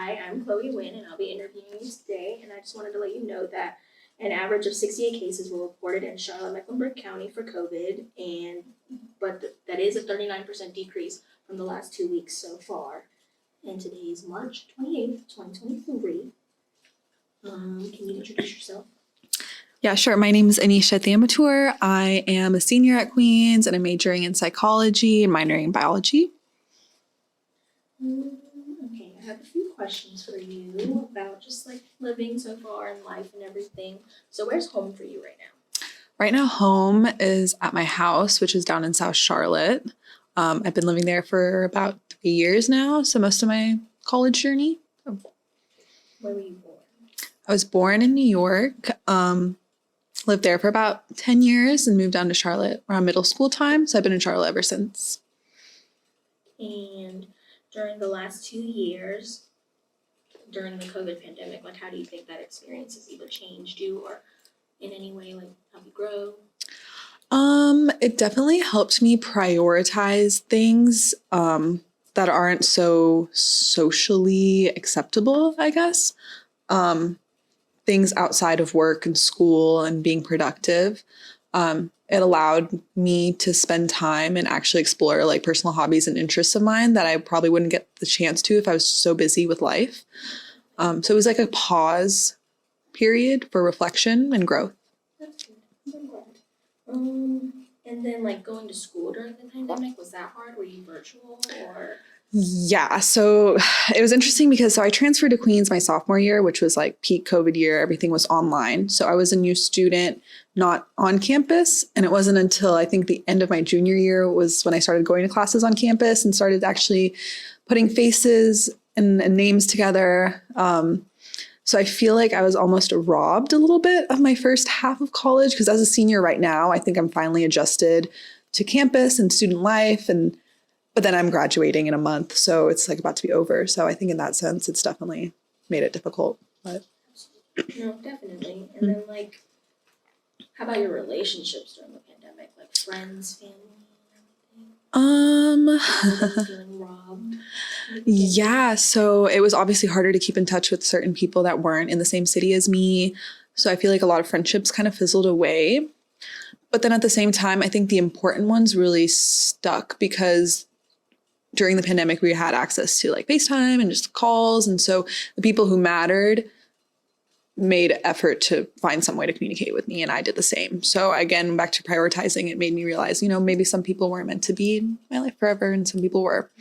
Hi, I'm Chloe Wynn, and I'll be interviewing you today. And I just wanted to let you know that an average of 68 cases were reported in Charlotte-Mecklenburg County for COVID, but that is a 39% decrease from the last 2 weeks so far. And today is March 28th, 2023. Can you introduce yourself? Yeah, sure. My name is Anisha Thamatur. I am a senior at Queens and I'm majoring in psychology and minoring in biology. Okay, I have a few questions for you about just like living so far in life and everything. So where's home for you right now? Right now, home is at my house, which is down in South Charlotte. I've been living there for about 3 years now, so most of my college journey. Where were you born? I was born in New York, lived there for about 10 years and moved down to Charlotte around middle school time, so I've been in Charlotte ever since. And during the last 2 years, during the COVID pandemic, like how do you think that experience has either changed you or in any way like helped you grow? It definitely helped me prioritize things that aren't so socially acceptable, I guess. Things outside of work and school and being productive. It allowed me to spend time and actually explore like personal hobbies and interests of mine that I probably wouldn't get the chance to if I was so busy with life. So it was like a pause period for reflection and growth. That's good. I'm glad. And then like going to school during the pandemic, was that hard? Were you virtual or? Yeah, so it was interesting because I transferred to Queens my sophomore year, which was like peak COVID year. Everything was online. So I was a new student, not on campus. And it wasn't until I think the end of my junior year was when I started going to classes on campus and started actually putting faces and names together. So I feel like I was almost robbed a little bit of my first half of college because as a senior right now, I think I'm finally adjusted to campus and student life but then I'm graduating in a month, so it's like about to be over. So I think in that sense, it's definitely made it difficult. But No, definitely. And then like, how about your relationships during the pandemic? Like friends, family, everything? Feeling robbed? Yeah, so it was obviously harder to keep in touch with certain people that weren't in the same city as me. So I feel like a lot of friendships kind of fizzled away. But then at the same time, I think the important ones really stuck because during the pandemic, we had access to like FaceTime and just calls. And so the people who mattered made effort to find some way to communicate with me. And I did the same. So again, back to prioritizing, it made me realize, maybe some people weren't meant to be in my life forever and some people were.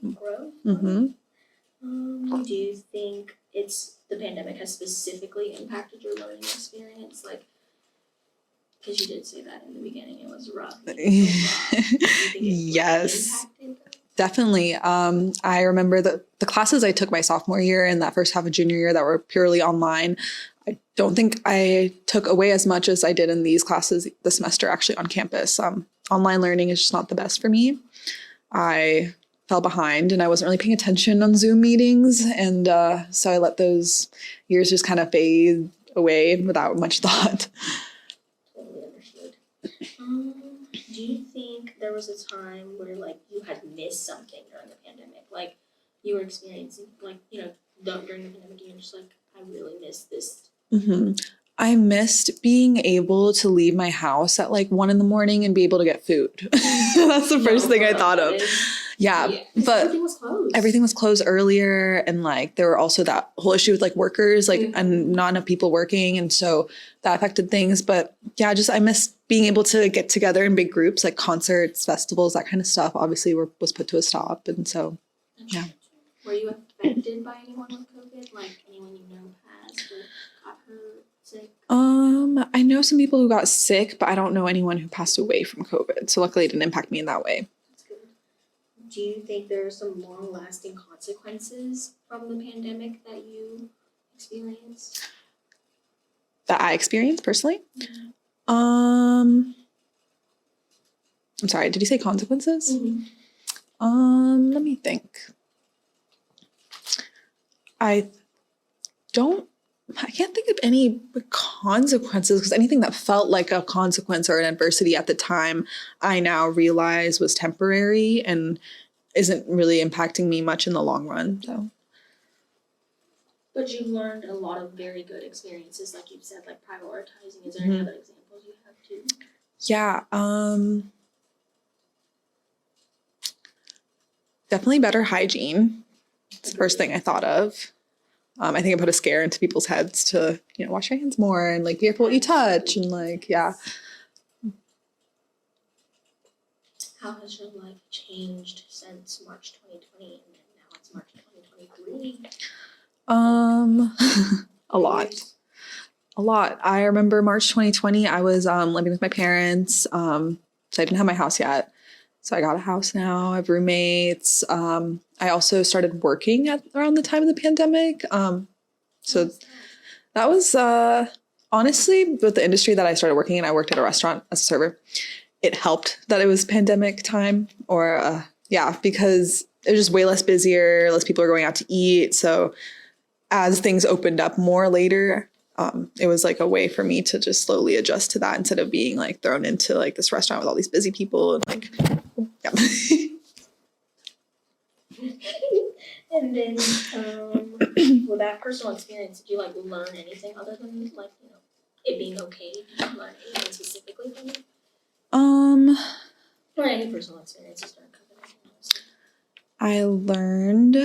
Growth. Do you think the pandemic has specifically impacted your learning experience? Like, because you did say that in the beginning, it was rough. Yes. Definitely. I remember the classes I took my sophomore year and that first half of junior year that were purely online. I don't think I took away as much as I did in these classes this semester actually on campus. Online learning is just not the best for me. I fell behind and I wasn't really paying attention on Zoom meetings. And so I let those years just kind of fade away without much thought. Totally understood. Do you think there was a time where like you had missed something during the pandemic? Like you were experiencing like, during the pandemic you were just like, I really missed this. I missed being able to leave my house at like 1 a.m. and be able to get food. That's the first thing I thought of. Yeah, but everything was closed earlier. And like there were also that whole issue with like workers, like and not enough people working. And so that affected things. But yeah, I missed being able to get together in big groups, like concerts, festivals, that kind of stuff obviously was put to a stop. And so, yeah. Were you affected by anyone with COVID? Like anyone you know passed or got hurt, sick? I know some people who got sick, but I don't know anyone who passed away from COVID. So luckily it didn't impact me in that way. That's good. Do you think there are some long-lasting consequences from the pandemic that you experienced? That I experienced personally? I'm sorry, did you say consequences? Let me think. I can't think of any consequences because anything that felt like a consequence or an adversity at the time, I now realize was temporary and isn't really impacting me much in the long run. So But you've learned a lot of very good experiences, like you've said, like prioritizing. Is there any other examples you have too? Yeah, definitely better hygiene. It's the first thing I thought of. I think it put a scare into people's heads to, wash your hands more and like be careful what you touch and like, yeah. How has your life changed since March 2020 and then now it's March 2023? A lot. I remember March 2020, I was living with my parents. So I didn't have my house yet. So I got a house now. I have roommates. I also started working around the time of the pandemic. So that was honestly, with the industry that I started working in, I worked at a restaurant as a server. It helped that it was pandemic time, or because it was just way less busier, less people are going out to eat. So as things opened up more later, it was like a way for me to just slowly adjust to that instead of being like thrown into like this restaurant with all these busy people and like, yeah. And then, with that personal experience, did you like learn anything other than like, it being okay? Did you learn anything specifically from it? Or any personal experiences during COVID-19? I learned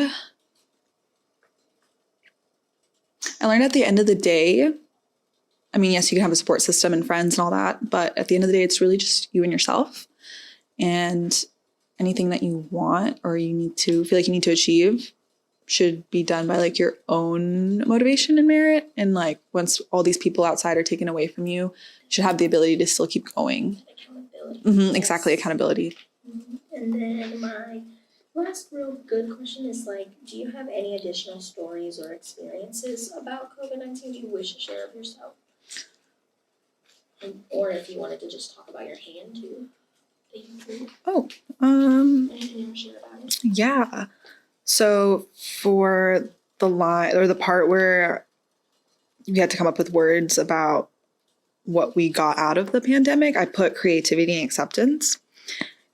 at the end of the day, I mean, yes, you can have a support system and friends and all that, but at the end of the day, it's really just you and yourself. And anything that you want or you feel like you need to achieve should be done by like your own motivation and merit. And like once all these people outside are taken away from you, you should have the ability to still keep going. Accountability. Exactly, accountability. And then my last real good question is like, do you have any additional stories or experiences about COVID-19 you wish to share of yourself? Or if you wanted to just talk about your hand too. Anything you want to share about it? Yeah. So for the line or the part where we had to come up with words about what we got out of the pandemic, I put creativity and acceptance.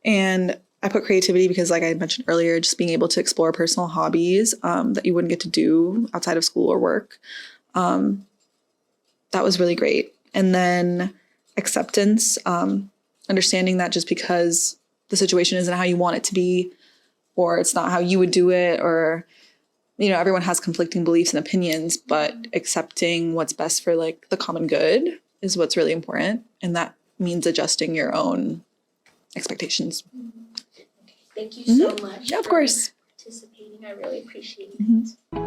And I put creativity because, like I mentioned earlier, just being able to explore personal hobbies that you wouldn't get to do outside of school or work. That was really great. And then acceptance, understanding that just because the situation isn't how you want it to be, or it's not how you would do it, or, everyone has conflicting beliefs and opinions, but accepting what's best for like the common good is what's really important. And that means adjusting your own expectations. Okay. Thank you so much Yeah, of course. for participating. I really appreciate it.